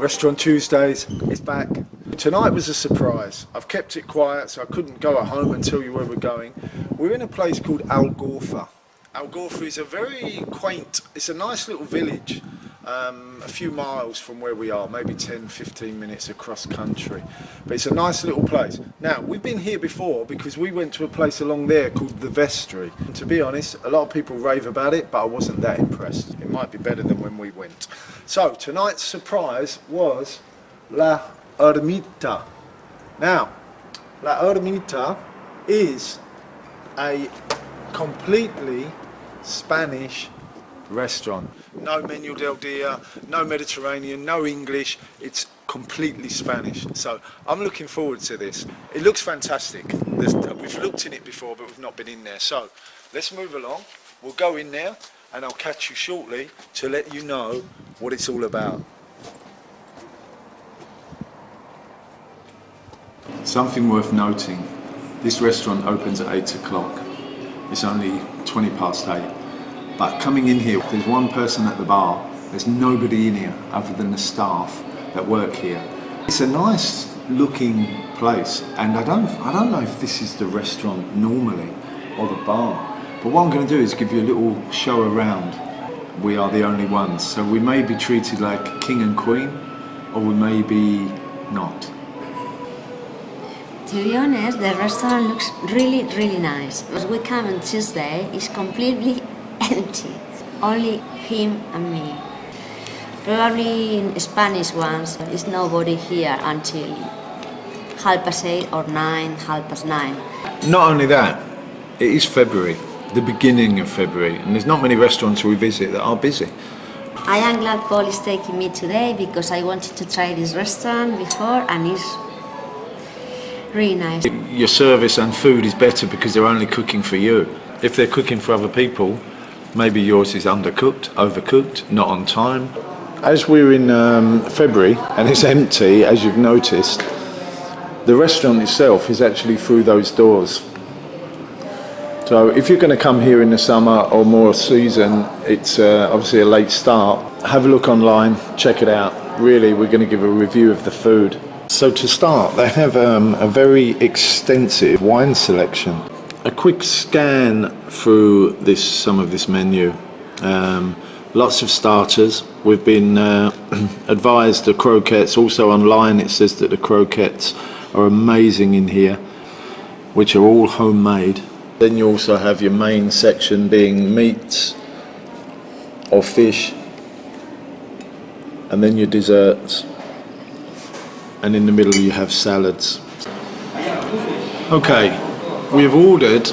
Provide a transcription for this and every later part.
Restaurant Tuesdays is back. Tonight was a surprise. I've kept it quiet so I couldn't go at home and tell you where we're going. We're in a place called Algorfa. Algorfa is a very quaint, it's a nice little village, a few miles from where we are, maybe 10-15 minutes across country. But it's a nice little place. Now, we've been here before because we went to a place along there called the Vestry. And to be honest, a lot of people rave about it, but I wasn't that impressed. It might be better than when we went. So, tonight's surprise was La Ermita. Now, La Ermita is a completely Spanish restaurant. No menú del día, no Mediterranean, no English. It's completely Spanish. So I'm looking forward to this. It looks fantastic. We've looked in it before, but we've not been in there. So let's move along. We'll go in there and I'll catch you shortly to let you know what it's all about. Something worth noting. This restaurant opens at 8 o'clock. It's only 20 past 8. But coming in here, there's one person at the bar. There's nobody in here other than the staff that work here. It's a nice looking place, and I don't know if this is the restaurant normally or the bar. But what I'm going to do is give you a little show around. We are the only ones, so we may be treated like king and queen, or we may be not. To be honest, the restaurant looks really nice. As we come on Tuesday, it's completely empty. Only him and me. Probably in Spanish ones, there's nobody here until 8:30 or 9:30. Not only that, it is February, the beginning of February, and there's not many restaurants we visit that are busy. I am glad Paul is taking me today because I wanted to try this restaurant before and it's really nice. Your service and food is better because they're only cooking for you. If they're cooking for other people, maybe yours is undercooked, overcooked, not on time. As we're in February and it's empty, as you've noticed, the restaurant itself is actually through those doors. So if you're going to come here in the summer or more season, it's obviously a late start. Have a look online, check it out. Really, we're going to give a review of the food. So to start, they have a very extensive wine selection. A quick scan through some of this menu. Lots of starters. We've been advised the croquettes. Also online it says that the croquettes are amazing in here, which are all homemade. Then you also have your main section being meats or fish, and then your desserts. And in the middle you have salads. Okay, we've ordered,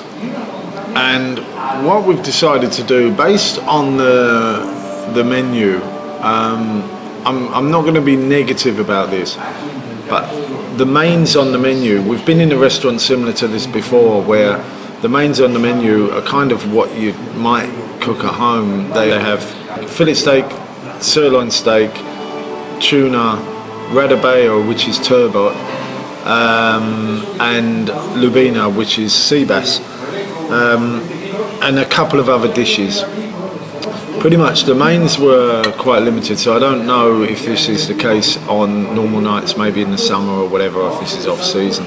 and what we've decided to do, based on the menu, I'm not going to be negative about this, but the mains on the menu, we've been in a restaurant similar to this before, where the mains on the menu are kind of what you might cook at home. They have fillet steak, sirloin steak, tuna, radabeo, which is turbot, and lubina, which is sea bass, and a couple of other dishes. Pretty much the mains were quite limited, so I don't know if this is the case on normal nights, maybe in the summer or whatever, or if this is off season.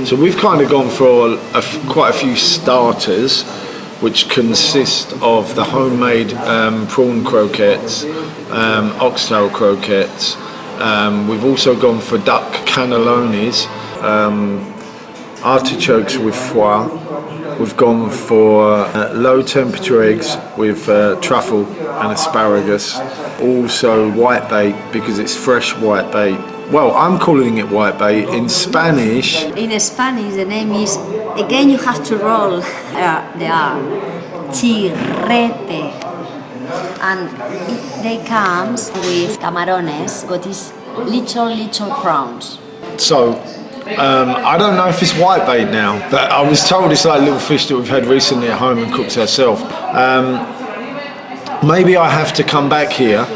So we've kind of gone for quite a few starters, which consist of the homemade prawn croquettes, oxtail croquettes. We've also gone for duck cannellonis, artichokes with foie. We've gone for low temperature eggs with truffle and asparagus. Also whitebait, because it's fresh whitebait. Well, I'm calling it whitebait. In Spanish, the name is, again you have to roll the R, chirrete. And they comes with camarones, what is little prawns. So, I don't know if it's whitebait now, but I was told it's like little fish that we've had recently at home and cooked ourselves. Maybe I have to come back here,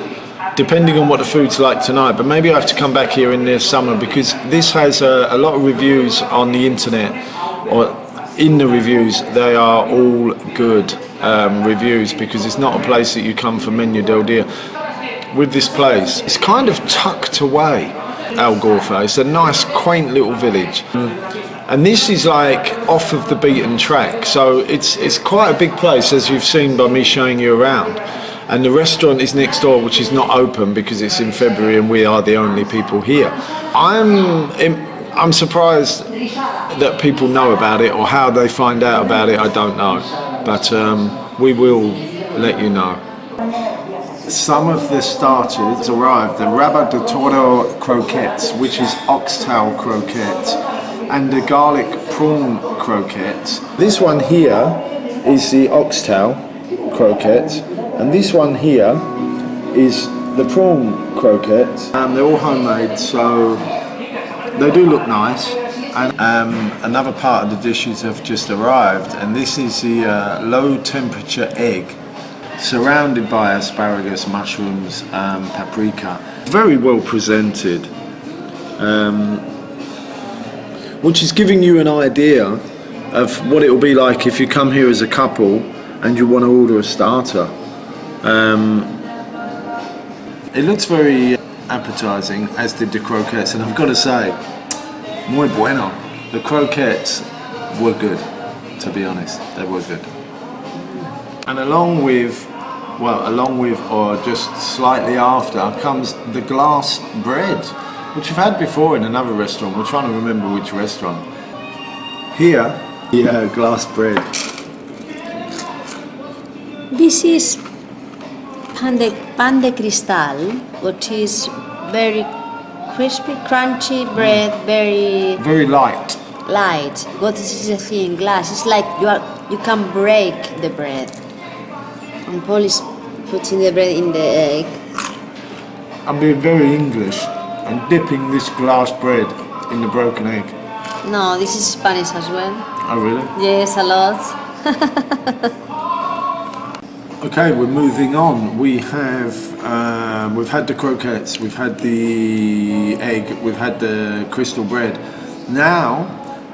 depending on what the food's like tonight, but maybe I have to come back here in the summer, because this has a lot of reviews on the internet, or in the reviews, they are all good reviews, because it's not a place that you come for menu del dia. with this place. It's kind of tucked away, Algorfa. It's a nice, quaint little village. And this is like off of the beaten track, so it's quite a big place, as you've seen by me showing you around. And the restaurant is next door, which is not open because it's in February and we are the only people here. I'm surprised that people know about it, or how they find out about it, I don't know. But we will let you know. Some of the starters arrived, the rabbit de toro croquettes, which is oxtail croquettes, and the garlic prawn croquettes. This one here is the oxtail croquettes, and this one here is the prawn croquettes. They're all homemade, so they do look nice. And another part of the dishes have just arrived, and this is the low temperature egg, surrounded by asparagus, mushrooms, paprika. Very well presented, which is giving you an idea of what it will be like if you come here as a couple and you want to order a starter. It looks very appetizing, as did the croquettes, and I've got to say, muy bueno. The croquettes were good, to be honest, they were good. And along with, or just slightly after, comes the glass bread, which we've had before in another restaurant. We're trying to remember which restaurant. Here, yeah, glass bread. This is pan de cristal, which is very crispy, crunchy bread, very light. Light. What is the thing? Glass. It's like you can break the bread. And Paul is putting the bread in the egg. I'm being very English and dipping this glass bread in the broken egg. No, this is Spanish as well. Oh really? Yes, a lot. Okay, we're moving on. We've had the croquettes, we've had the egg, we've had the crystal bread. Now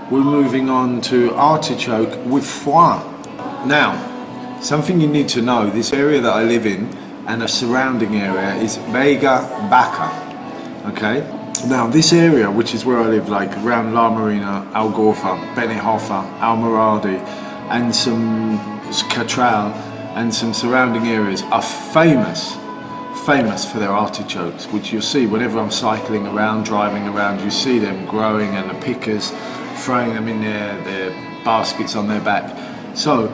we're moving on to artichoke with foie. Now, something you need to know, this area that I live in and a surrounding area is Vega Baca. Okay? Now this area, which is where I live, like around La Marina, Algorfa, Benihoffa, Almiradi, and some Catral, and some surrounding areas are famous for their artichokes, which you'll see whenever I'm cycling around, driving around, you see them growing and the pickers throwing them in their baskets on their back. So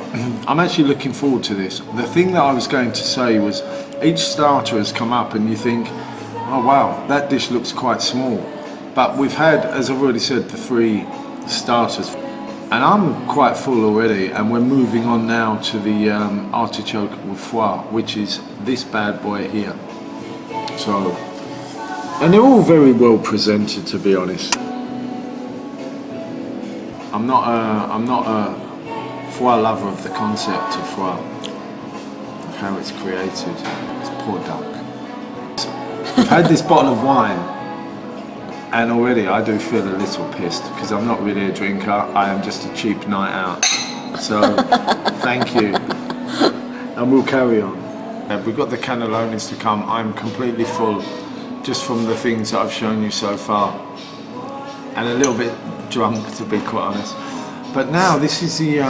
I'm actually looking forward to this. The thing that I was going to say was, each starter has come up and you think, oh wow, that dish looks quite small. But we've had, as I've already said, the 3 starters. And I'm quite full already, and we're moving on now to the artichoke with foie, which is this bad boy here. So, and they're all very well presented, to be honest. I'm not a foie lover of the concept of foie, of how it's created. It's poor duck. So, I've had this bottle of wine, and already I do feel a little pissed because I'm not really a drinker, I am just a cheap night out. So, thank you. And we'll carry on. We've got the cannellonis to come. I'm completely full just from the things that I've shown you so far. And a little bit drunk, to be quite honest. But now this is the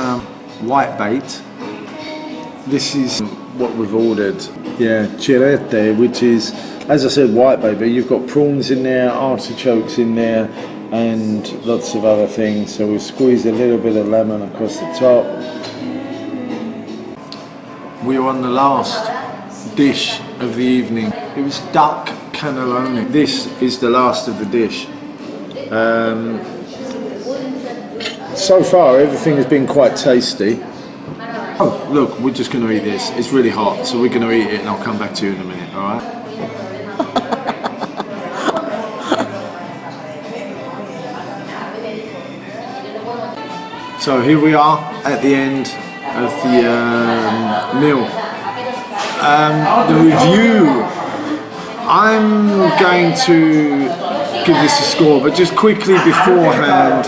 white bait. This is what we've ordered. Yeah, chirete, which is, as I said, white bait, but you've got prawns in there, artichokes in there, and lots of other things. So we've squeezed a little bit of lemon across the top. We're on the last dish of the evening. It was duck cannelloni. This is the last of the dish. So far everything has been quite tasty. Oh, look, we're just going to eat this. It's really hot, so we're going to eat it and I'll come back to you in a minute, alright? So here we are at the end of the meal. The review, I'm going to give this a score, but just quickly beforehand,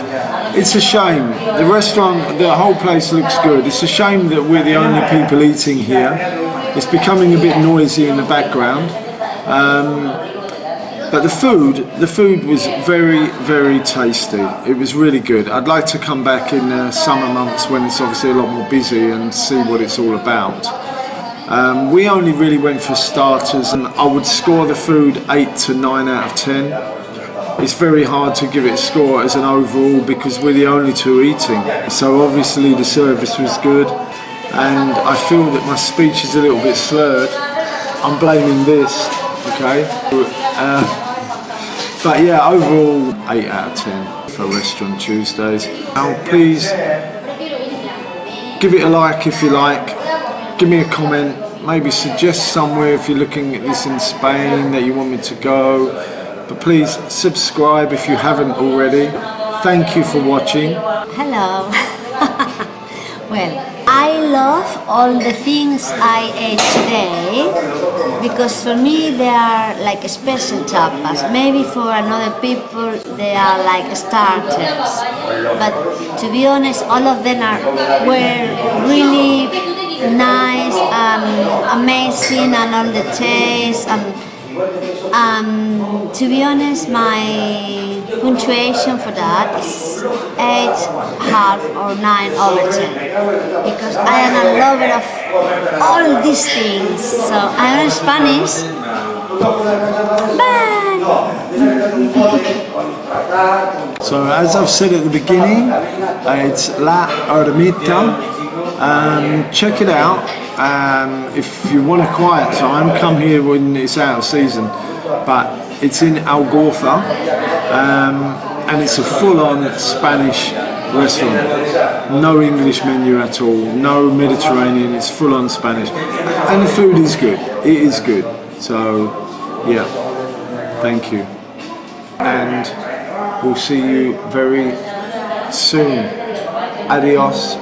it's a shame. The restaurant, the whole place looks good. It's a shame that we're the only people eating here. It's becoming a bit noisy in the background. But the food was very, very tasty. It was really good. I'd like to come back in the summer months when it's obviously a lot more busy and see what it's all about. We only really went for starters, and I would score the food 8 to 9 out of 10. It's very hard to give it a score as an overall because we're the only two eating. So obviously the service was good, and I feel that my speech is a little bit slurred. I'm blaming this, okay? But yeah, overall 8 out of 10 for Restaurant Tuesdays. Now please give it a like if you like, give me a comment, maybe suggest somewhere if you're looking at this in Spain that you want me to go. But please subscribe if you haven't already. Thank you for watching. Hello. Well, I love all the things I ate today because for me they are like special tapas. Maybe for another people they are like starters. But to be honest, all of them were really nice and amazing, and all the taste. And to be honest, my punctuation for that is 8.5 or 9 over 10 because I am a lover of all these things. So I am Spanish. Bye! So as I've said at the beginning, it's La Ermita. Check it out. If you want a quiet time, come here when it's out of season. But it's in Algorfa, and it's a full-on Spanish restaurant. No English menu at all, no Mediterranean, it's full-on Spanish. And the food is good, it is good. So, yeah, thank you. And we'll see you very soon. Adios.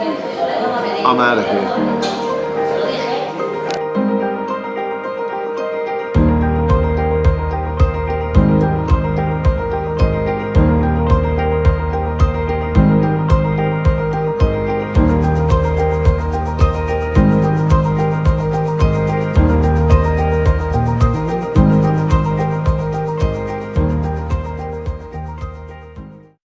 I'm out of here.